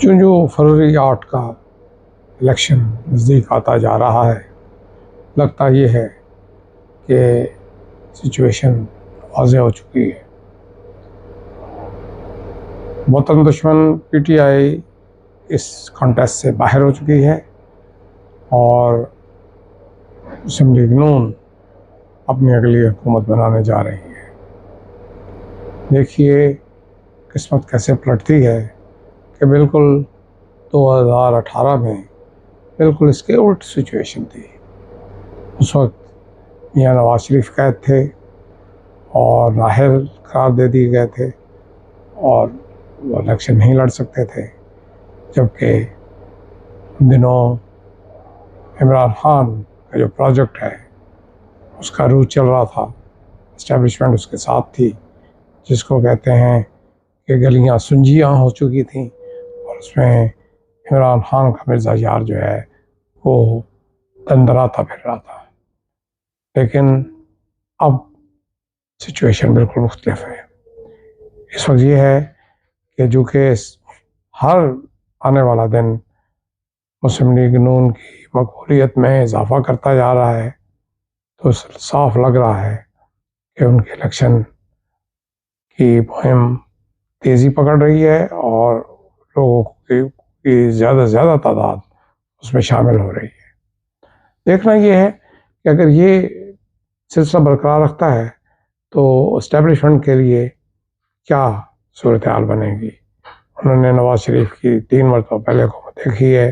जो जो फरवरी 8 का इलेक्शन नज़दीक आता जा रहा है, लगता ये है कि सिचुएशन वाज़ेह हो चुकी है। वतन दुश्मन पीटीआई इस कॉन्टेस्ट से बाहर हो चुकी है और मुस्लिम लीग नून अपनी अगली हुकूमत बनाने जा रही है। देखिए किस्मत कैसे पलटती है कि बिल्कुल 2018 में बिल्कुल इसके उल्ट सिचुएशन थी। उस वक्त मियां नवाज शरीफ कैद थे और नाअहल करार दे दिए गए थे और वो इलेक्शन नहीं लड़ सकते थे, जबकि उन दिनों इमरान खान का जो प्रोजेक्ट है उसका रूह चल रहा था, इस्टेब्लिशमेंट उसके साथ थी, जिसको कहते हैं कि गलियां सुंजियां हो चुकी थीं और उसमें इमरान खान का मिर्ज़ा यार जो है वो दंदराता फिर रहा था। लेकिन अब सिचुएशन बिल्कुल मुख्तलिफ है। इस वक्त ये है कि जो कि हर आने वाला दिन मुस्लिम लीग नून की मकबूलियत में इजाफा करता जा रहा है, तो साफ लग रहा है कि उनके इलेक्शन की मुहिम तेज़ी पकड़ रही है और लोगों की ज़्यादा से ज़्यादा तादाद उसमें शामिल हो रही है। देखना ये है कि अगर ये सिलसिला बरकरार रखता है तो इस्टेब्लिशमेंट के लिए क्या सूरत हाल बनेगी। उन्होंने नवाज शरीफ की 3 मरतबा पहले हुकूमत देखी है,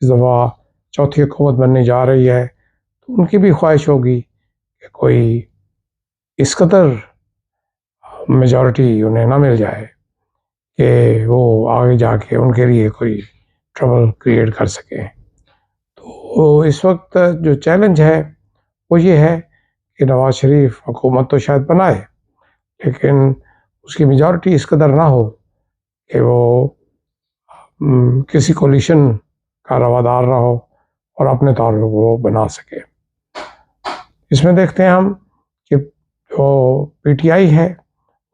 इस दफ़ा चौथी हुकूमत बनने जा रही है, तो उनकी भी ख्वाहिश होगी कि कोई इस कदर मेजॉरिटी उन्हें ना मिल जाए कि वो आगे जाके उनके लिए कोई ट्रबल क्रिएट कर सके। तो इस वक्त जो चैलेंज है वो ये है कि नवाज शरीफ हुकूमत तो शायद बनाए, लेकिन उसकी मेजॉरिटी इस कदर ना हो कि वो किसी कोलिशन का रवादार ना हो और अपने तौर पर वो बना सके। इसमें देखते हैं हम कि जो पीटीआई है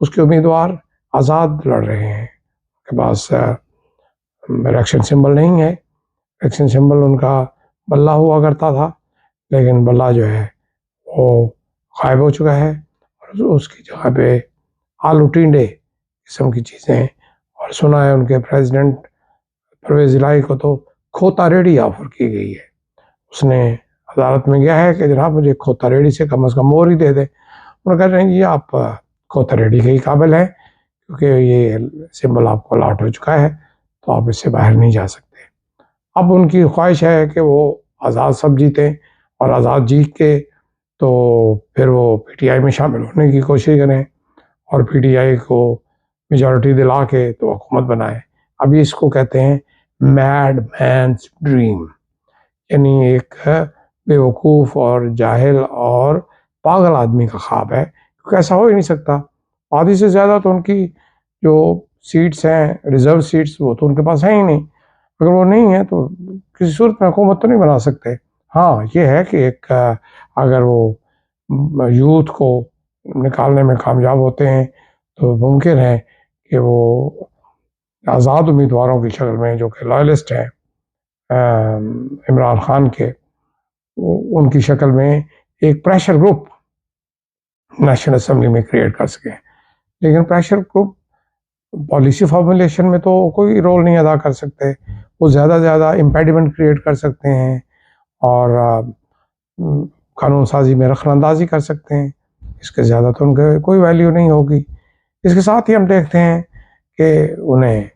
उसके उम्मीदवार आज़ाद लड़ रहे हैं, उनके पास इलेक्शन सिंबल नहीं है। इलेक्शन सिंबल उनका बल्ला हुआ करता था, लेकिन बल्ला जो है वो गायब हो चुका है और उसकी जगह पे आलू टिंडे किस्म की चीज़ें, और सुना है उनके प्रेसिडेंट परवेज़ इलाही को तो खोता रेडी ऑफर की गई है। उसने अदालत में गया है कि जनाब मुझे खोता रेडी से कम मोहर ही दे दे। उन्होंने कहा नहीं जी, आप खोता रेडी के ही काबिल हैं, क्योंकि ये सिंबल आपको अलॉट हो चुका है, तो आप इससे बाहर नहीं जा सकते। अब उनकी ख्वाहिश है कि वो आज़ाद सब जीतें और आज़ाद जीत के तो फिर वो पीटीआई में शामिल होने की कोशिश करें और पीटीआई को मेजॉरिटी दिला के तो हुकूमत बनाए। अभी इसको कहते हैं मैड मैन्स ड्रीम, यानी एक बेवकूफ़ और जाहिल और पागल आदमी का ख्वाब है, क्योंकि ऐसा हो ही नहीं सकता। आधी से ज़्यादा तो उनकी जो सीट्स हैं, रिज़र्व सीट्स, वो तो उनके पास है ही नहीं। अगर वो नहीं है तो किसी सूरत में हुकूमत तो नहीं बना सकते। हाँ, ये है कि एक अगर वो यूथ को निकालने में कामयाब होते हैं तो मुमकिन है कि वो आज़ाद उम्मीदवारों की शक्ल में, जो कि लॉयलिस्ट हैं इमरान खान के, उनकी शक्ल में एक प्रेशर ग्रुप नेशनल असेंबली में क्रिएट कर सकें। लेकिन प्रेशर ग्रुप पॉलिसी फॉर्मुलेशन में तो कोई रोल नहीं अदा कर सकते। वो ज़्यादा से ज़्यादा इम्पेडिमेंट क्रिएट कर सकते हैं और कानून साजी में रखनंदाजी कर सकते हैं। इसके ज़्यादा तो उनके कोई वैल्यू नहीं होगी। इसके साथ ही हम देखते हैं कि उन्हें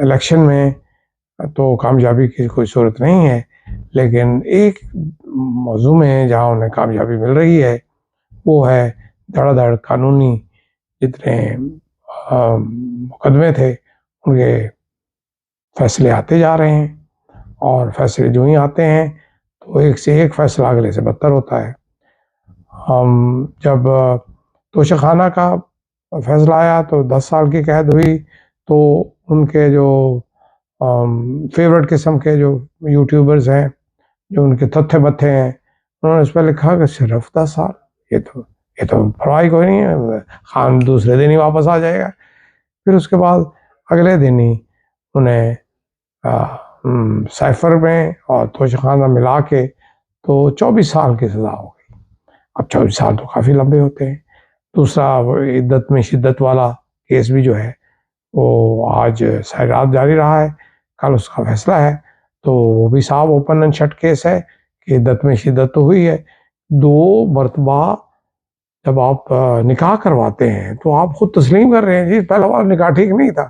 इलेक्शन में तो कामयाबी की कोई सूरत नहीं है, लेकिन एक मौजू में जहाँ उन्हें कामयाबी मिल रही है वो है धड़ाधड़ कानूनी जितने मुकदमे थे उनके फैसले आते जा रहे हैं, और फैसले जो ही आते हैं तो एक से एक फैसला अगले से बदतर होता है। हम जब तोशाखाना का फैसला आया तो 10 साल की कैद हुई, तो उनके जो फेवरेट किस्म के जो यूट्यूबर्स हैं, जो उनके तत्थे बत्थे हैं, उन्होंने इस पर लिखा कि सिर्फ 10 साल, ये तो परवाह कोई नहीं है, खान दूसरे दिन ही वापस आ जाएगा। फिर उसके बाद अगले दिन ही उन्हें साइफर में और तोशाखाना मिला के तो 24 साल की सज़ा हो गई। अब 24 साल तो काफ़ी लंबे होते हैं। दूसरा इद्दत में शिद्दत वाला केस भी जो है वो आज सारी रात जारी रहा है, कल उसका फैसला है। तो वो भी साहब ओपन एंड शट केस है कि इद्दत में शिद्दत तो हुई है। 2 मरतबा जब आप निकाह करवाते हैं तो आप खुद तस्लीम कर रहे हैं जी पहला वाला निकाह ठीक नहीं था।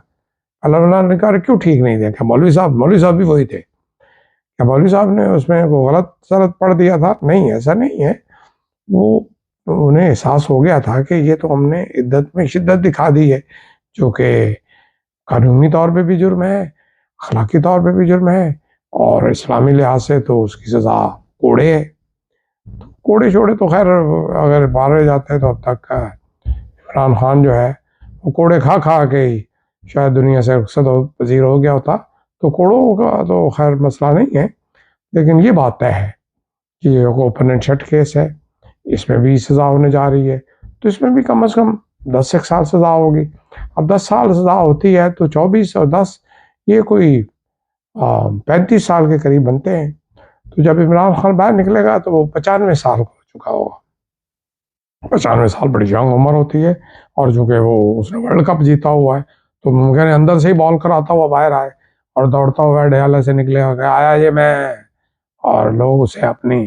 पहला वाला निकाह क्यों ठीक नहीं था? क्या मौलवी साहब भी वही थे? क्या मौलवी साहब ने उसमें वो गलत सलत पढ़ दिया था? नहीं, ऐसा नहीं है। वो उन्हें एहसास हो गया था कि ये तो हमने इद्दत में शिद्दत दिखा दी है, जो कि कानूनी तौर पे भी जुर्म है, अखलाकी तौर पे भी जुर्म है और इस्लामी लिहाज से तो उसकी सज़ा कोड़े है। कोड़े छोड़े तो खैर अगर मारे जाते हैं तो अब तक इमरान खान जो है वो कोड़े खा खा के ही शायद दुनिया से रुखसत पजीर हो गया होता। तो कोड़ों का तो खैर मसला नहीं है, लेकिन ये बात तय है कि ये ओपन एंड शट केस है, इसमें भी सज़ा होने जा रही है। तो इसमें भी कम से कम 10 एक साल सज़ा होगी। अब 10 साल सज़ा होती है तो 24 और 10 ये कोई 35 साल के करीब बनते हैं। तो जब इमरान खान बाहर निकलेगा तो वो 95 साल हो चुका होगा। 95 साल बड़ी यंग उम्र होती है और चूँकि वो उसने वर्ल्ड कप जीता हुआ है तो मुमकिन है अंदर से ही बॉल कराता हुआ बाहर आए और दौड़ता हुआ डयाला से निकलेगा कि आया ये मैं, और लोग उसे अपनी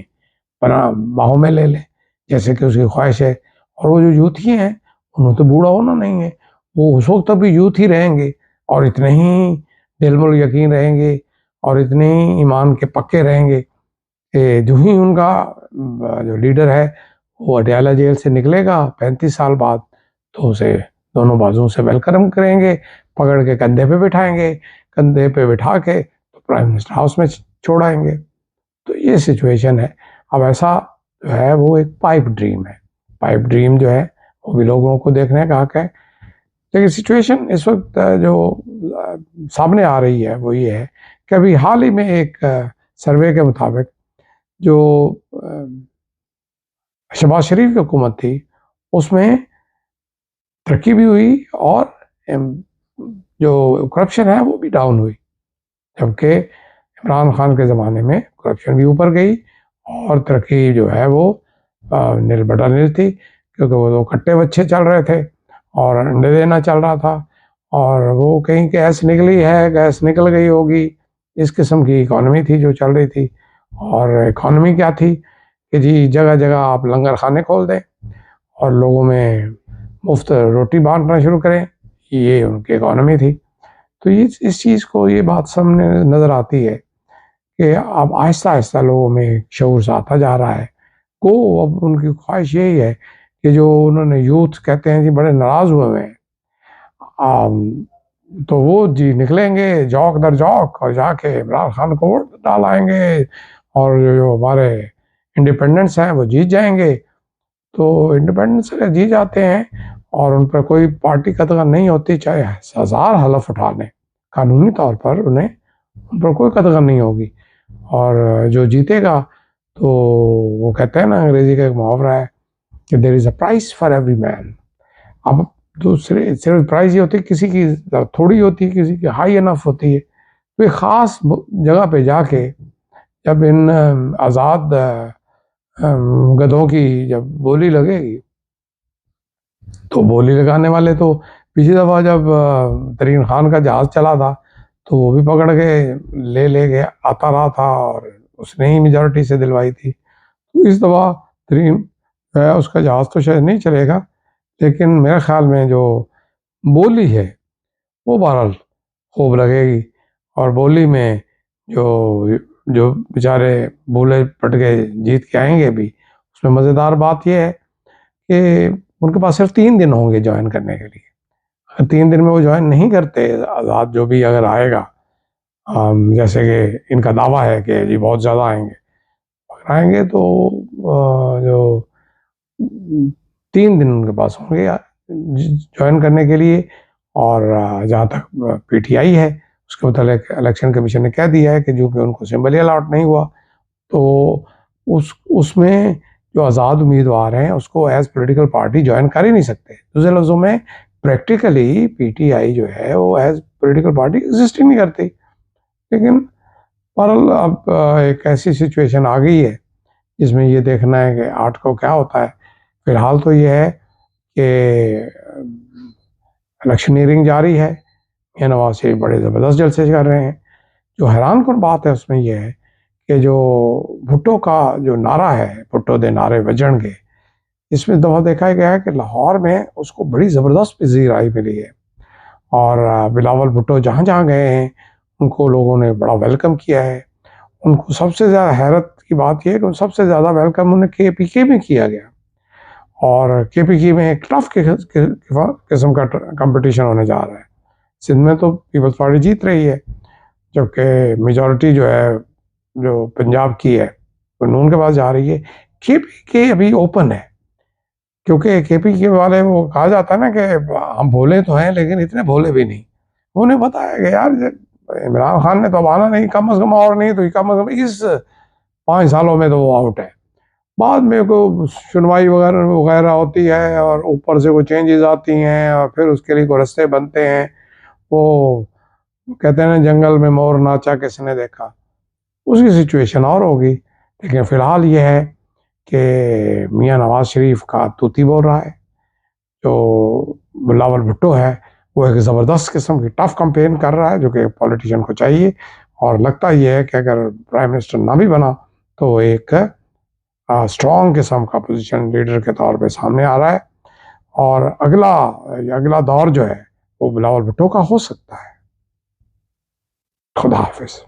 बना बाहों में ले लें जैसे कि उसकी ख्वाहिश है। और वो जो यूथी हैं उन्हें तो बूढ़ा होना नहीं है, वो उस वक्त तक भी यूथ ही रहेंगे और इतने ही दिलमुल यकीन रहेंगे और इतने ही ईमान के पक्के रहेंगे कि जो ही उनका जो लीडर है वो अडयाला जेल से निकलेगा 35 साल बाद तो उसे दोनों बाजुओं से वेलकम करेंगे, पकड़ के कंधे पे बिठाएंगे, कंधे पे बिठा के तो प्राइम मिनिस्टर हाउस में छोड़ाएंगे। तो ये सिचुएशन है। अब ऐसा जो है वो एक पाइप ड्रीम है। पाइप ड्रीम जो है वो भी लोगों को देखने का हक है, लेकिन सिचुएशन इस वक्त जो सामने आ रही है वो ये है कि अभी हाल ही में एक सर्वे के मुताबिक जो शहबाज शरीफ की हुकूमत थी उसमें तरक्की भी हुई और जो करप्शन है वो भी डाउन हुई, जबकि इमरान खान के ज़माने में करप्शन भी ऊपर गई और तरक्की जो है वो नील बटा नील थी, क्योंकि वो तो कट्टे बच्चे चल रहे थे और अंडे देना चल रहा था और वो कहीं गैस निकली है, गैस निकल गई होगी, इस किस्म की इकॉनमी थी जो चल रही थी। और इकॉनमी क्या थी कि जी जगह जगह आप लंगर खाने खोल दें और लोगों में मुफ्त रोटी बांटना शुरू करें, ये उनकी इकॉनमी थी। तो ये इस चीज़ को ये बात सामने नज़र आती है कि अब आहिस्ता आहिस्ता लोगों में शऊर सा आता जा रहा है। को अब उनकी ख्वाहिश यही है कि जो उन्होंने यूथ कहते हैं जी बड़े नाराज़ हुए हैं, तो वो जी निकलेंगे जौक दर जौक और जाके इमरान खान को वोट डाल आएंगे और जो हमारे इंडिपेंडेंट्स हैं वो जीत जाएंगे। तो इंडिपेंडेंस अगर जीत जाते हैं और उन पर कोई पार्टी कदगन नहीं होती, चाहे 1000 हलफ उठा लें, कानूनी तौर पर उन्हें उन पर कोई कदगन नहीं होगी और जो जीतेगा तो वो कहते हैं ना अंग्रेजी का एक मुहावरा है कि there is a price for every man. अब दूसरे सिर्फ प्राइस ये होती है, किसी की थोड़ी होती है, किसी की हाई इनफ होती है। तो एक ख़ास जगह पे जाके जब इन आज़ाद गधों की जब बोली लगेगी तो बोली लगाने वाले तो पिछली दफ़ा जब तरीन खान का जहाज़ चला था तो वो भी पकड़ के ले गया आता रहा था और उसने ही मेजॉरिटी से दिलवाई थी। तो इस दफ़ा तरीन जो है उसका जहाज़ तो शायद नहीं चलेगा, लेकिन मेरे ख्याल में जो बोली है वो बहरहाल खूब लगेगी और बोली में जो जो बेचारे भूले पटके जीत के आएंगे भी, उसमें मज़ेदार बात यह है कि उनके पास सिर्फ 3 दिन होंगे ज्वाइन करने के लिए। अगर 3 दिन में वो ज्वाइन नहीं करते, आज़ाद जो भी अगर आएगा, जैसे कि इनका दावा है कि जी बहुत ज़्यादा आएंगे, अगर आएंगे तो जो 3 दिन उनके पास होंगे ज्वाइन करने के लिए। और जहाँ तक पीटीआई है उसके मुताबिक इलेक्शन कमीशन ने कह दिया है कि जो कि उनको सिंबल अलॉट नहीं हुआ तो उसमें जो आज़ाद उम्मीदवार हैं उसको एज पॉलिटिकल पार्टी ज्वाइन कर ही नहीं सकते। दूसरे लफ्ज़ों में प्रैक्टिकली पीटीआई जो है वो एज पॉलिटिकल पार्टी एग्जिस्ट ही नहीं करती। लेकिन बहरहाल अब एक ऐसी सिचुएशन आ गई है जिसमें ये देखना है कि आर्ट को क्या होता है। फिलहाल तो ये है कि इलेक्शनियरिंग जारी है, मियां नवाज शरीफ बड़े ज़बरदस्त जलसे कर रहे हैं। जो हैरान कुन बात है उसमें यह है कि जो भुट्टो का जो नारा है, भुट्टो दे नारे बजणगे, इसमें दफ़ा देखा गया है कि लाहौर में उसको बड़ी ज़बरदस्त पज़ीराई मिली है। और बिलावल भुट्टो जहाँ जहाँ गए हैं उनको लोगों ने बड़ा वेलकम किया है। उनको सबसे ज़्यादा हैरत की बात यह है कि सबसे ज़्यादा वेलकम उन्हें KPK में किया गया, और KPK में एक टफ किस्म का कंपटीशन होने जा रहा है। सिंध में तो पीपल्स पार्टी जीत रही है, जबकि मेजॉरिटी जो है जो पंजाब की है वो नून के पास जा रही है। KPK अभी ओपन है, क्योंकि KPK वाले, वो कहा जाता है ना कि हम भोले तो हैं लेकिन इतने भोले भी नहीं। उन्हें पता है कि यार इमरान खान ने तो अब आना नहीं, कम से कम, और नहीं तो कम से कम इस 5 सालों में तो वो आउट है। बाद में को सुनवाई वगैरह वगैरह होती है और ऊपर से कोई चेंजेस आती हैं और फिर उसके लिए कोई रास्ते बनते हैं। वो कहते हैं ना, जंगल में मोर नाचा किसने देखा, उसकी सिचुएशन और होगी। लेकिन फ़िलहाल ये है कि मियां नवाज शरीफ का तूती बोल रहा है। जो बिलावल भुट्टो है वो एक ज़बरदस्त किस्म की टफ कंपेन कर रहा है, जो कि पॉलिटिशियन को चाहिए। और लगता ये है कि अगर प्राइम मिनिस्टर ना भी बना तो एक स्ट्रॉन्ग किस्म का पोजीशन लीडर के तौर पे सामने आ रहा है। और अगला दौर जो है वो बिलावल भुट्टो का हो सकता है। खुदा हाफिज।